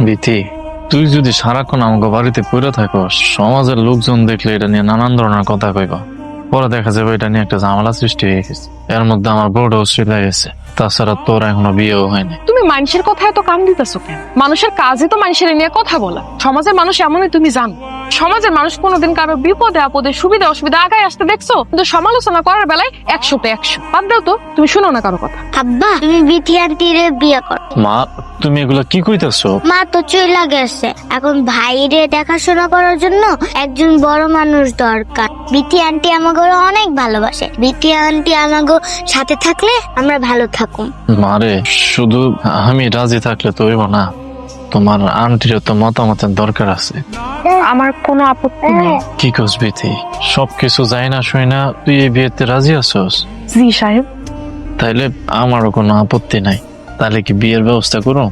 বিথি, তুই যদি সারাক্ষণ আমাকে বাড়িতে পড়ে থাকো, সমাজের লোকজন দেখলে এটা নিয়ে নানান ধরনের কথা কইবা। পরে দেখা যাবে এটা নিয়ে একটা ঝামেলা সৃষ্টি হয়ে গেছে। এর মধ্যে আমার বউটাও অসুবিধা গেছে। তাছাড়া তোর এখনো বিয়েও হয়নি। তুমি মানুষের কথায় তো কান দিতেছো কেন? মানুষের কাজই তো মানুষের নিয়ে কথা বলা। সমাজের মানুষ এমনই, তুমি জানো। সমাজের মানুষ কোনোদিন কারো বিপদে আপদে সুবিধা অসুবিধা আগায় আসতে দেখছো, কিন্তু সমালোচনা করার বেলায় 100তে 100। বাদ দাও তো, তুমি শুনো না কারো কথা। আব্বা, তুমি বিথি আন্টিরে বিয়ে করো। মা, তুমি এগুলা কি কইতাছো? মা তো চইলা গেছে, এখন ভাইরে দেখাশোনা করার জন্য একজন বড় মানুষ দরকার। বিথি আন্টি আমাকে অনেক ভালোবাসে। বিথি আন্টি আমাকে সাথে থাকলে আমরা ভালো থাকুম। মারে, শুধু আমি রাজি থাকলে তো হইব না, তোমার আন্টির তো মতামতের দরকার আছে। আমার কোনো আপত্তি নেই। কি কস বিথি, সবকিছু যাই না শুই না তুই এই বিয়েতে রাজি আছোস? জি সাহেব। তাইলে আমারও কোনো আপত্তি নাই। তাহলে কি বিয়ের ব্যবস্থা করো?